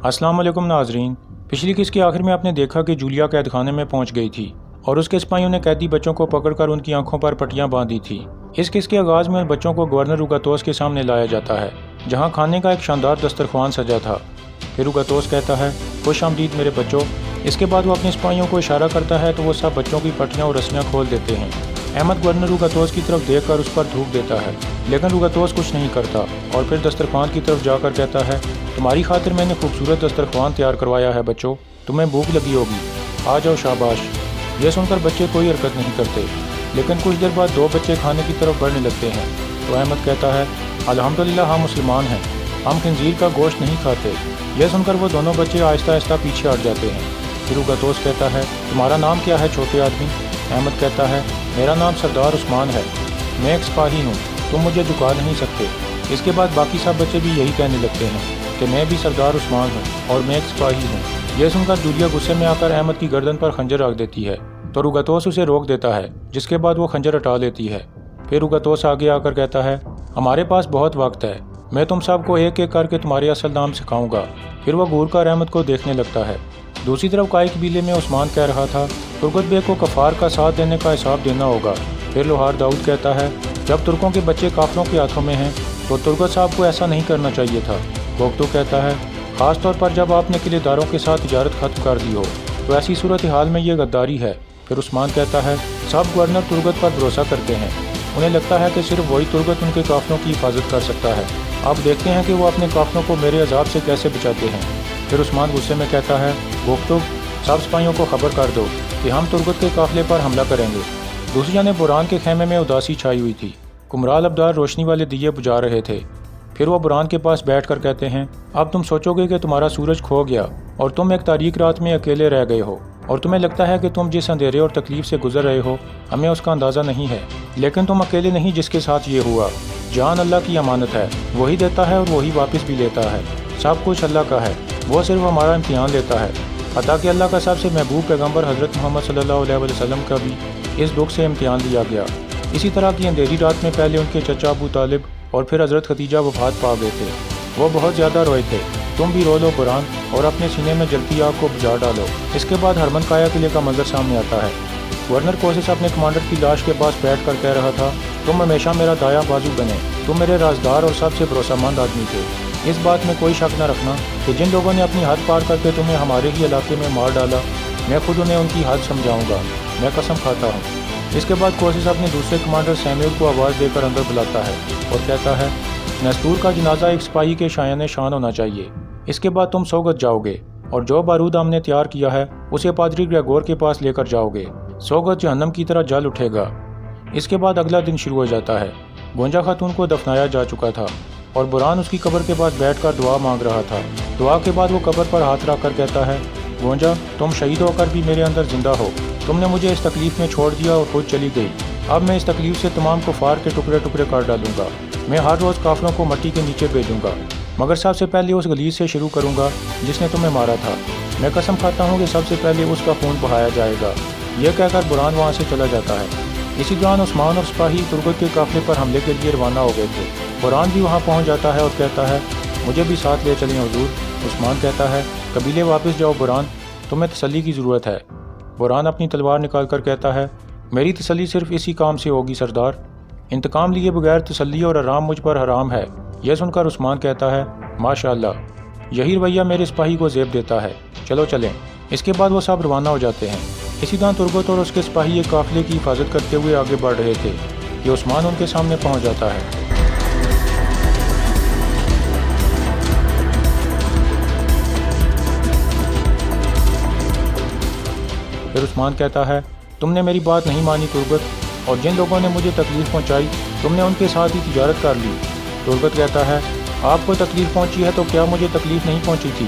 السلام علیکم ناظرین۔ پچھلی قسط کے آخر میں آپ نے دیکھا کہ جولیا قید خانے میں پہنچ گئی تھی اور اس کے سپاہیوں نے قیدی بچوں کو پکڑ کر ان کی آنکھوں پر پٹیاں باندھی تھی۔ اس قسط کے آغاز میں ان بچوں کو گورنر اوگاتوس کے سامنے لایا جاتا ہے، جہاں کھانے کا ایک شاندار دسترخوان سجا تھا۔ پھر اوگاتوس کہتا ہے، خوش آمدید میرے بچوں۔ اس کے بعد وہ اپنے سپاہیوں کو اشارہ کرتا ہے تو وہ سب بچوں کی پٹیاں اور رسیاں کھول دیتے ہیں۔ احمد گورنر اوگاتوس کی طرف دیکھ کر اس پر تھوک دیتا ہے، لیکن اوگاتوس کچھ نہیں کرتا اور پھر دسترخوان کی طرف جا کر کہتا ہے، تمہاری خاطر میں نے خوبصورت دسترخوان تیار کروایا ہے بچوں، تمہیں بھوک لگی ہوگی، آ جاؤ شاباش۔ یہ سن کر بچے کوئی حرکت نہیں کرتے، لیکن کچھ دیر بعد دو بچے کھانے کی طرف بڑھنے لگتے ہیں تو احمد کہتا ہے، الحمدللہ ہم مسلمان ہیں، ہم خنزیر کا گوشت نہیں کھاتے۔ یہ سن کر وہ دونوں بچے آہستہ آہستہ پیچھے ہٹ جاتے ہیں۔ پھر اوگاتوس کہتا ہے، تمہارا نام کیا ہے چھوٹے آدمی؟ احمد کہتا ہے، میرا نام سردار عثمان ہے، میں ایک سپاہی ہوں، تم مجھے جھکا نہیں سکتے۔ اس کے بعد باقی سب بچے بھی یہی کہنے لگتے ہیں کہ میں بھی سردار عثمان ہوں اور میں ایک سپاہی ہوں۔ یہ سن کر جولیا غصے میں آ کر احمد کی گردن پر خنجر رکھ دیتی ہے تو اوگاتوس اسے روک دیتا ہے، جس کے بعد وہ خنجر ہٹا لیتی ہے۔ پھر اوگاتوس آگے آ کر کہتا ہے، ہمارے پاس بہت وقت ہے، میں تم سب کو ایک ایک کر کے تمہارے اصل نام سکھاؤں گا۔ پھر وہ گھور کر احمد کو دیکھنے لگتا ہے۔ دوسری طرف کائی قبیلے میں عثمان کہہ رہا تھا، ترگت بے کو کفار کا ساتھ دینے کا حساب دینا ہوگا۔ پھر لوہار داؤد کہتا ہے، جب ترکوں کے بچے کافروں کے ہاتھوں میں ہیں تو ترگت صاحب کو ایسا نہیں کرنا چاہیے تھا۔ بوگتو کہتا ہے، خاص طور پر جب آپ نے قلعے داروں کے ساتھ تجارت ختم کر دی ہو تو ایسی صورتحال میں یہ غداری ہے۔ پھر عثمان کہتا ہے، سب گورنر ترگت پر بھروسہ کرتے ہیں، انہیں لگتا ہے کہ صرف وہی ترگت ان کے قافلوں کی حفاظت کر سکتا ہے، اب دیکھتے ہیں کہ وہ اپنے قافلوں کو میرے عذاب سے کیسے بچاتے ہیں۔ پھر عثمان غصے میں کہتا ہے، بوگتو سب سپاہیوں کو خبر کر دو کہ ہم ترگت کے قافلے پر حملہ کریں گے۔ دوسری جانب برہان کے خیمے میں اداسی چھائی ہوئی تھی، کمرال ابدار روشنی والے دیے بجھا رہے تھے۔ پھر وہ برہان کے پاس بیٹھ کر کہتے ہیں، اب تم سوچو گے کہ تمہارا سورج کھو گیا اور تم ایک تاریک رات میں اکیلے رہ گئے ہو، اور تمہیں لگتا ہے کہ تم جس اندھیرے اور تکلیف سے گزر رہے ہو ہمیں اس کا اندازہ نہیں ہے، لیکن تم اکیلے نہیں جس کے ساتھ یہ ہوا۔ جان اللہ کی امانت ہے، وہی دیتا ہے اور وہی واپس بھی لیتا ہے، سب کچھ اللہ کا ہے، وہ صرف ہمارا امتحان لیتا ہے۔ حتیٰ کہ اللہ کا سب سے محبوب پیغمبر حضرت محمد صلی اللہ علیہ وسلم کا بھی اس دکھ سے امتحان لیا گیا۔ اسی طرح کی اندھیری رات میں پہلے ان کے چچا ابو طالب اور پھر حضرت خدیجہ وفات پا گئے تھے، وہ بہت زیادہ روئے تھے۔ تم بھی رو لو برہان اور اپنے سینے میں جلتی آگ کو بجھا ڈالو۔ اس کے بعد ہرمن کایا قلعے کا منظر سامنے آتا ہے۔ گورنر کوسس اپنے کمانڈر کی لاش کے پاس بیٹھ کر کہہ رہا تھا، تم ہمیشہ میرا دایاں بازو بنے، تم میرے رازدار اور سب سے بھروسہ مند آدمی تھے۔ اس بات میں کوئی شک نہ رکھنا کہ جن لوگوں نے اپنی حد پار کر کے تمہیں ہمارے ہی علاقے میں مار ڈالا، میں خود انہیں ان کی حد سمجھاؤں گا، میں قسم کھاتا ہوں۔ اس کے بعد کوسس اپنے دوسرے کمانڈر سیمیول کو آواز دے کر اندر بلاتا ہے اور کہتا ہے، نستور کا جنازہ ایک سپاہی کے شایان شان ہونا چاہیے۔ اس کے بعد تم سوگت جاؤ گے اور جو بارود ہم نے تیار کیا ہے اسے پادری گریگور کے پاس لے کر جاؤ گے، سوگت جہنم کی طرح جل اٹھے گا۔ اس کے بعد اگلا دن شروع ہو جاتا ہے۔ گونجا خاتون کو دفنایا جا چکا تھا اور برہان اس کی قبر کے پاس بیٹھ کر دعا مانگ رہا تھا۔ دعا کے بعد وہ قبر پر ہاتھ رکھ کر کہتا ہے، گونجا تم شہید ہو کر بھی میرے اندر زندہ ہو، تم نے مجھے اس تکلیف میں چھوڑ دیا اور خود چلی گئی، اب میں اس تکلیف سے تمام کفار کے ٹکڑے ٹکڑے کر ڈالوں گا، میں ہر روز کافروں کو مٹی کے نیچے بھیجوں گا، مگر سب سے پہلے اس غلیظ سے شروع کروں گا جس نے تمہیں مارا تھا، میں قسم کھاتا ہوں کہ سب سے پہلے اس کا خون بہایا جائے گا۔ یہ کہہ کر برہان وہاں سے چلا جاتا ہے۔ اسی دوران عثمان اور سپاہی ترگت کے قافلے پر حملے کے لیے روانہ ہو گئے تھے۔ برہان بھی وہاں پہنچ جاتا ہے اور کہتا ہے، مجھے بھی ساتھ لے چلیں حضور۔ عثمان کہتا ہے، قبیلے واپس جاؤ برہان، تمہیں تسلی کی ضرورت ہے۔ برہان اپنی تلوار نکال کر کہتا ہے، میری تسلی صرف اسی کام سے ہوگی سردار، انتقام لیے بغیر تسلی اور آرام مجھ پر حرام ہے۔ یہ سن کر عثمان کہتا ہے، ماشاء اللہ، یہی رویہ میرے سپاہی کو زیب دیتا ہے، چلو چلیں۔ اس کے بعد وہ سب روانہ ہو جاتے ہیں۔ اسی طرح ترگت اور اس کے سپاہی ایک قافلے کی حفاظت کرتے ہوئے آگے بڑھ رہے تھے کہ عثمان ان کے سامنے پہنچ جاتا ہے۔ پھر عثمان کہتا ہے، تم نے میری بات نہیں مانی ترگت، اور جن لوگوں نے مجھے تکلیف پہنچائی تم نے ان کے ساتھ ہی تجارت کر لی۔ ترگت کہتا ہے، آپ کو تکلیف پہنچی ہے تو کیا مجھے تکلیف نہیں پہنچی تھی؟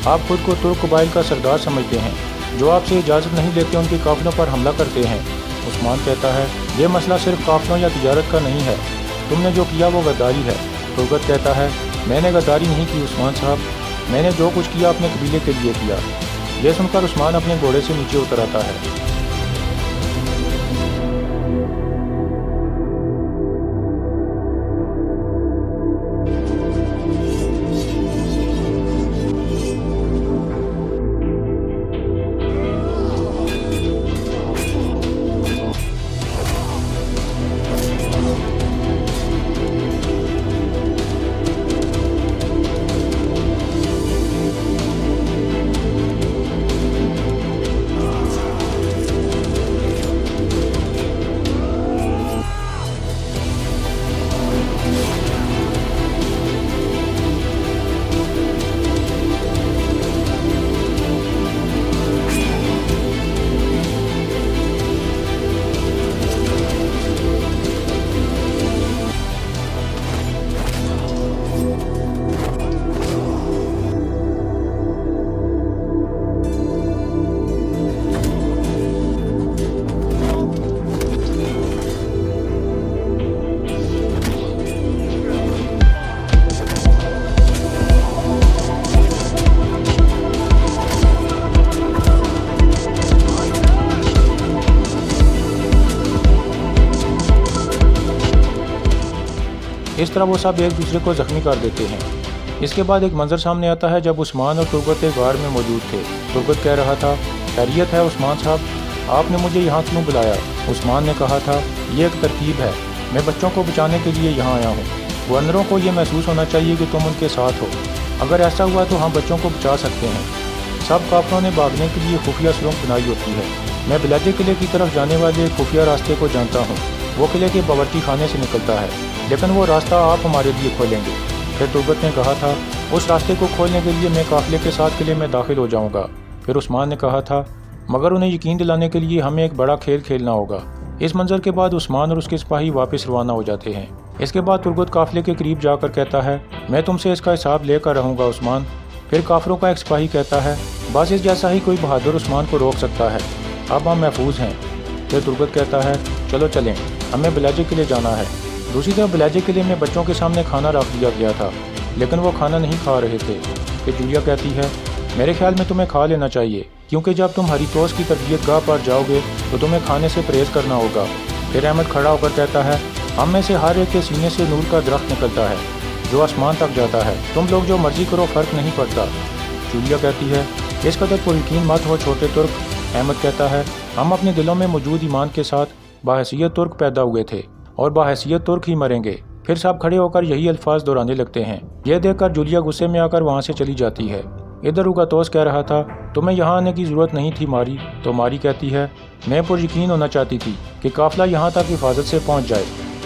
آپ خود کو ترک قبائل کا سردار سمجھتے ہیں، جو آپ سے اجازت نہیں لیتے ان کے قافلوں پر حملہ کرتے ہیں۔ عثمان کہتا ہے، یہ مسئلہ صرف قافلوں یا تجارت کا نہیں ہے، تم نے جو کیا وہ غداری ہے۔ ترگت کہتا ہے، میں نے غداری نہیں کی عثمان صاحب، میں نے جو کچھ کیا اپنے قبیلے کے لیے کیا۔ یہ سن کر عثمان اپنے گھوڑے سے نیچے اتر آتا ہے۔ इस तरह वो सब एक दूसरे को जख्मी कर देते हैं। इसके बाद एक मंजर सामने आता है जब उस्मान और तुर्गत एक गार में मौजूद थे। तुर्गत कह रहा था, खैरियत है उस्मान साहब, आपने मुझे यहाँ क्यों बुलाया? उस्मान ने कहा था, ये एक तरकीब है, मैं बच्चों को बचाने के लिए यहाँ आया हूँ। गवर्नरों को ये महसूस होना चाहिए कि तुम उनके साथ हो। अगर ऐसा हुआ तो हम बच्चों को बचा सकते हैं। सब काफिरों ने भागने के लिए खुफिया सुरंग बनाई होती है। मैं बिलाजे किले की तरफ जाने वाले खुफिया रास्ते को जानता हूँ। वो किले के बावर्ची खाने से निकलता है, लेकिन वो रास्ता आप हमारे लिए खोलेंगे। फिर तुर्गत ने कहा था, उस रास्ते को खोलने के लिए मैं काफिले के साथ किले में दाखिल हो जाऊँगा। फिर उस्मान ने कहा था, मगर उन्हें यकीन दिलाने के लिए हमें एक बड़ा खेल खेलना होगा। इस मंजर के बाद उस्मान और उसके सिपाही वापस रवाना हो जाते हैं। इसके बाद तुर्गत काफिले के करीब जाकर कहता है, मैं तुमसे इसका हिसाब लेकर रहूँगा उस्मान। फिर काफिरों का एक सिपाही कहता है, बस इस जैसा ही कोई बहादुर उस्मान को रोक सकता है, अब हम महफूज हैं। फिर तुर्गत कहता है, चलो चलें, हमें बिलाजे किले जाना है। दूसरी तरफ बिलाजे किले में बच्चों के सामने खाना रख दिया गया था, लेकिन वो खाना नहीं खा रहे थे। फिर जूलिया कहती है, मेरे ख्याल में तुम्हें खा लेना चाहिए, क्योंकि जब तुम हरीतोस की तरबियत गाह पर जाओगे तो तुम्हें खाने से परहेज करना होगा। फिर अहमद खड़ा होकर कहता है, हम में से हर एक के सीने से नूर का दरख्त निकलता है जो आसमान तक जाता है, तुम लोग जो मर्जी करो फर्क नहीं पड़ता। जूलिया कहती है, इस कदर पुरयकीन मत हो छोटे तुर्क। अहमद कहता है, हम अपने दिलों में मौजूद ईमान के साथ बाहैसियत तुर्क पैदा हुए थे और बाहैसियत तुर्क ही मरेंगे। फिर सब खड़े होकर यही अल्फाज दोहराने लगते हैं। यह देखकर जूलिया गुस्से में आकर वहाँ से चली जाती है। इधर उगातोस कह रहा था, तुम्हें यहाँ आने की ज़रूरत नहीं थी मारी। तो मारी कहती है, मैं पुरयकीन होना चाहती थी कि काफिला यहाँ तक हिफाजत से पहुँच जाए।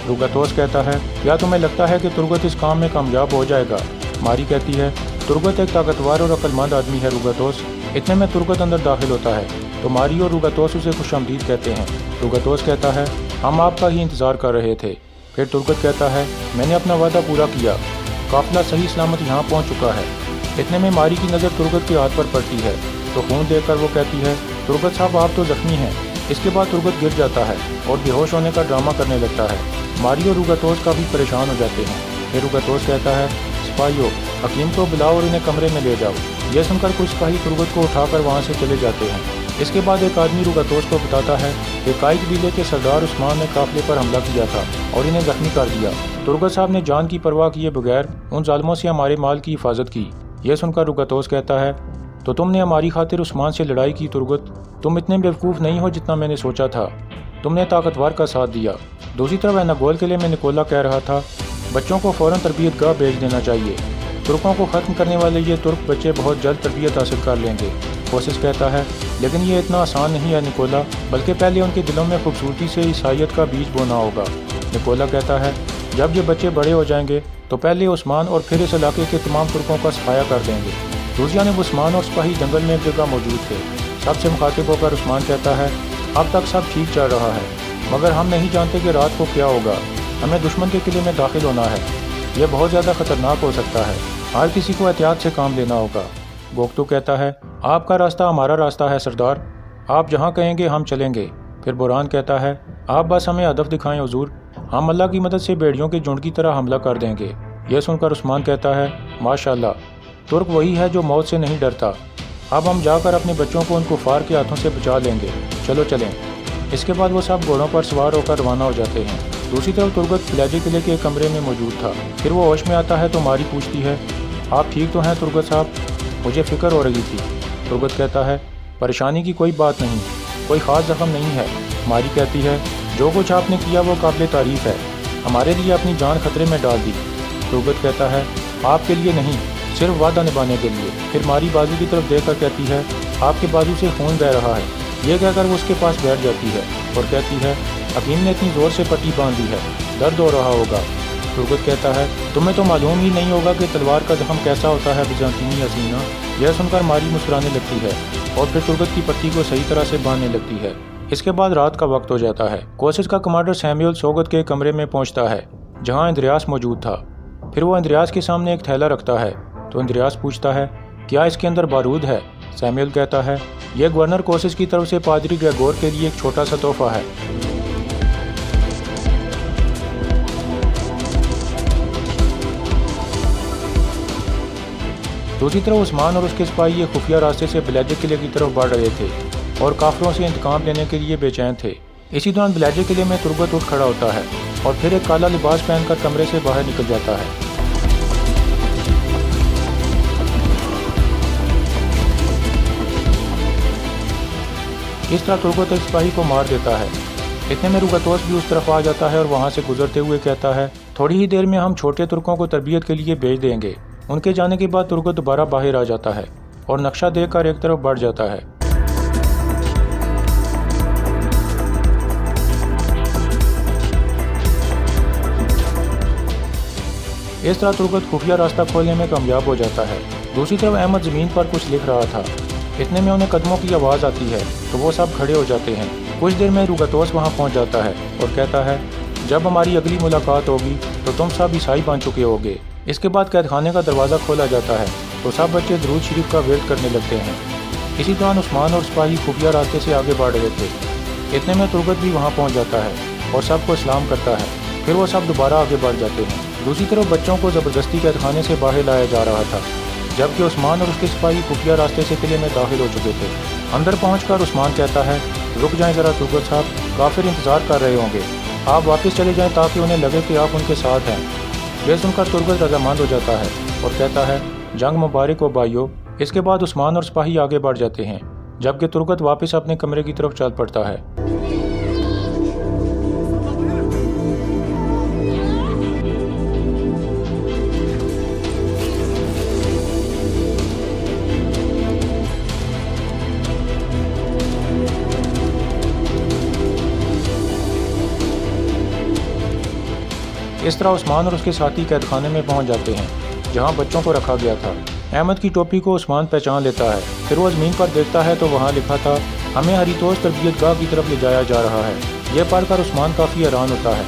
उगातोस कहता है, क्या तुम्हें लगता है कि तुर्गत इस काम में कामयाब हो जाएगा? मारी कहती है, तुर्गत एक ताकतवर और अक्लमंद आदमी है रुगातोस। इतने में तुर्गत अंदर दाखिल होता है तो मारी और रुगातोस उसे खुशामदीद कहते हैं। रुगातोस कहता है, हम आपका ही इंतज़ार कर रहे थे। फिर तुर्गत कहता है, मैंने अपना वादा पूरा किया, काफिला सही सलामत यहाँ पहुँच चुका है। इतने में मारी की नज़र तुर्गत के हाथ पर पड़ती है तो खून देखकर वो कहती है, तुर्गत साहब आप तो जख्मी हैं। इसके बाद तुर्गत गिर जाता है और बेहोश होने का ड्रामा करने लगता है। मारी और रुगातोस काफ़ी परेशान हो जाते हैं। फिर रुगातोस कहता है, सिपाहियों, हकीम को बुलाओ और इन्हें कमरे में ले जाओ। यह सुनकर कुछ सिपाही तुर्गत को उठाकर वहाँ से चले जाते हैं। इसके बाद एक आदमी रुगातोस को बताता है कि काई कबीले के सरदार उस्मान ने काफिले पर हमला किया था और इन्हें जख्मी कर दिया। तुर्गत साहब ने जान की परवाह किए बगैर उन जालिमों से हमारे माल की हिफाजत की। यह सुनकर रुगातोस कहता है, तो तुमने हमारी खातिर उस्मान से लड़ाई की तुर्गत, तुम इतने बेवकूफ़ नहीं हो जितना मैंने सोचा था, तुमने ताकतवर का साथ दिया। दूसरी तरफ एनागोल किले में निकोला कह रहा था, बच्चों को फ़ौरन तरबियत गाह भेज देना चाहिए। तुर्कों को ख़त्म करने वाले ये तुर्क बच्चे बहुत जल्द तरबियत हासिल कर लेंगे। कोशिश कहता है, लेकिन ये इतना आसान नहीं है निकोला, बल्कि पहले उनके दिलों में खूबसूरती से ईसाइयत का बीज बोना होगा। निकोला कहता है, जब ये बच्चे बड़े हो जाएंगे तो पहले उस्मान और फिर इस इलाके के तमाम तुर्कों का सफाया कर देंगे। दूसरी जानिब उस्मान और सिपाही जंगल में एक जगह मौजूद थे। सबसे मुखातिब होकर उस्मान कहता है, अब तक सब ठीक चल रहा है, मगर हम नहीं जानते कि रात को क्या होगा। हमें दुश्मन के किले में दाखिल होना है, यह बहुत ज़्यादा खतरनाक हो सकता है, हर किसी को एहतियात से काम लेना होगा। गोख्तू कहता है, आपका रास्ता हमारा रास्ता है सरदार, आप जहाँ कहेंगे हम चलेंगे। फिर बुरहान कहता है, आप बस हमें अदब दिखाएं हुजूर, हम अल्लाह की मदद से भेड़ियों के झुंड की तरह हमला कर देंगे। यह सुनकर उस्मान कहता है, माशाल्लाह, तुर्क वही है जो मौत से नहीं डरता। अब हम जाकर अपने बच्चों को उन कुफार के हाथों से बचा लेंगे, चलो चलें। इसके बाद वो सब घोड़ों पर सवार होकर रवाना हो जाते हैं। दूसरी तरफ तुर्गत बिलाजे किले के एक कमरे में मौजूद था। फिर वो होश में आता है तो मारी पूछती है, आप ठीक तो हैं तुर्गत साहब? मुझे फ़िक्र हो रही थी। तुर्गत कहता है, परेशानी की कोई बात नहीं, कोई ख़ास ज़ख्म नहीं है। मारी कहती है, जो कुछ आपने किया वो काबिल तारीफ़ है, हमारे लिए अपनी जान खतरे में डाल दी। तुर्गत कहता है, आपके लिए नहीं, सिर्फ वादा निभाने के लिए। फिर मारी बाजू की तरफ देखकर कहती है, आपके बाजू से खून बह रहा है। ये कहकर वो उसके पास बैठ जाती है और कहती है, हकीम ने इतनी ज़ोर से पट्टी बांध दी है, दर्द हो रहा होगा। तुर्गत कहता है, तुम्हें तो मालूम ही नहीं होगा कि तलवार का जख्म कैसा होता है बिजांतीनी हसीना। यह सुनकर मारी मुस्कुराने लगती है और फिर तुर्गत की पट्टी को सही तरह से बांधने लगती है। इसके बाद रात का वक्त हो जाता है। कोशिश का कमांडर सैमुअल सोगत के कमरे में पहुंचता है जहां इंद्रियास मौजूद था। फिर वो इंद्रियास के सामने एक थैला रखता है तो इंद्रियास पूछता है, क्या इसके अंदर बारूद है? सैमुअल कहता है, यह गवर्नर कोशिश की तरफ से पादरी ग्रेगोर के लिए एक छोटा सा तोहफा है। दूसरी तरफ उस्मान और उसके सिपाही एक खुफिया रास्ते से बिलाजे किले की तरफ बढ़ रहे थे और काफिरों से इंतकाम लेने के लिए बेचैन थे। इसी दौरान बिलाजे किले में तुर्गत उठ खड़ा होता है और फिर एक काला लिबास पहनकर कमरे से बाहर निकल जाता है। इस तरह तुर्गत एक सिपाही को मार देता है। इतने में रुगतोस भी उस तरफ आ जाता है और वहाँ से गुजरते हुए कहता है, थोड़ी ही देर में हम छोटे तुर्कों को तरबियत के लिए भेज देंगे। उनके जाने के बाद तुर्गत दोबारा बाहर आ जाता है और नक्शा देखकर एक तरफ बढ़ जाता है। इस तरह तुर्गत खुफिया रास्ता खोलने में कामयाब हो जाता है। दूसरी तरफ अहमद ज़मीन पर कुछ लिख रहा था। इतने में उन्हें कदमों की आवाज़ आती है तो वो सब खड़े हो जाते हैं। कुछ देर में रुगतोस वहाँ पहुँच जाता है और कहता है, जब हमारी अगली मुलाकात होगी तो तुम सब ईसाई बन चुके होगे। इसके बाद कैद खाने का दरवाज़ा खोला जाता है तो सब बच्चे दरूद शरीफ का वेट करने लगते हैं। इसी दौरान उस्मान और सिपाही खुफिया रास्ते से आगे बढ़ रहे थे। इतने में तुर्गत भी वहाँ पहुँच जाता है और सबको सलाम करता है। फिर वो सब दोबारा आगे बढ़ जाते हैं। दूसरी तरफ बच्चों को ज़बरदस्ती कैद खाने से बाहर लाया जा रहा था, जबकि उस्मान और उसके सिपाही खुफिया रास्ते से किले में दाखिल हो चुके थे। अंदर पहुंचकर उस्मान कहता है, रुक जाएं ज़रा तुर्गत साहब, काफिर इंतज़ार कर रहे होंगे। आप वापस चले जाएं ताकि उन्हें लगे कि आप उनके साथ हैं। यह सुनकर तुर्गत रजामंद हो जाता है और कहता है, जंग मुबारक हो भाइयों। इसके बाद उस्मान और सिपाही आगे बढ़ जाते हैं, जबकि तुर्गत वापस अपने कमरे की तरफ चल पड़ता है। इस तरह उस्मान और उसके साथी कैद खाने में पहुंच जाते हैं, जहां बच्चों को रखा गया था। अहमद की टोपी को उस्मान पहचान लेता है। फिर वो ज़मीन पर देखता है तो वहां लिखा था, हमें हरीतोस तरबियतगाह की तरफ ले जाया जा रहा है। यह पढ़कर उस्मान काफ़ी हैरान होता है।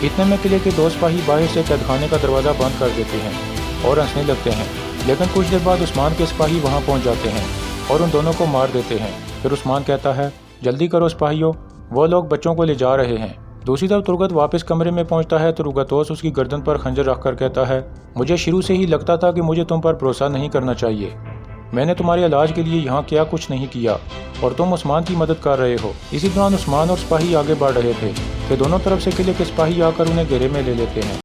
इतने में किले के दो सिपाही बाहर से कैद खाने का दरवाज़ा बंद कर देते हैं और हंसने लगते हैं। लेकिन कुछ देर बाद उस्मान के सिपाही वहाँ पहुँच जाते हैं और उन दोनों को मार देते हैं। फिर उस्मान कहता है, जल्दी करो सिपाहियों, वो लोग बच्चों को ले जा रहे हैं। दूसरी तरफ तुर्गत वापस कमरे में पहुंचता है तो रुगतोस उसकी गर्दन पर खंजर रखकर कहता है, मुझे शुरू से ही लगता था कि मुझे तुम पर भरोसा नहीं करना चाहिए। मैंने तुम्हारे इलाज के लिए यहाँ क्या कुछ नहीं किया और तुम उस्मान की मदद कर रहे हो। इसी दौरान उस्मान और सिपाही आगे बढ़ रहे थे कि दोनों तरफ से किले के सिपाही आकर उन्हें घेरे में ले लेते हैं।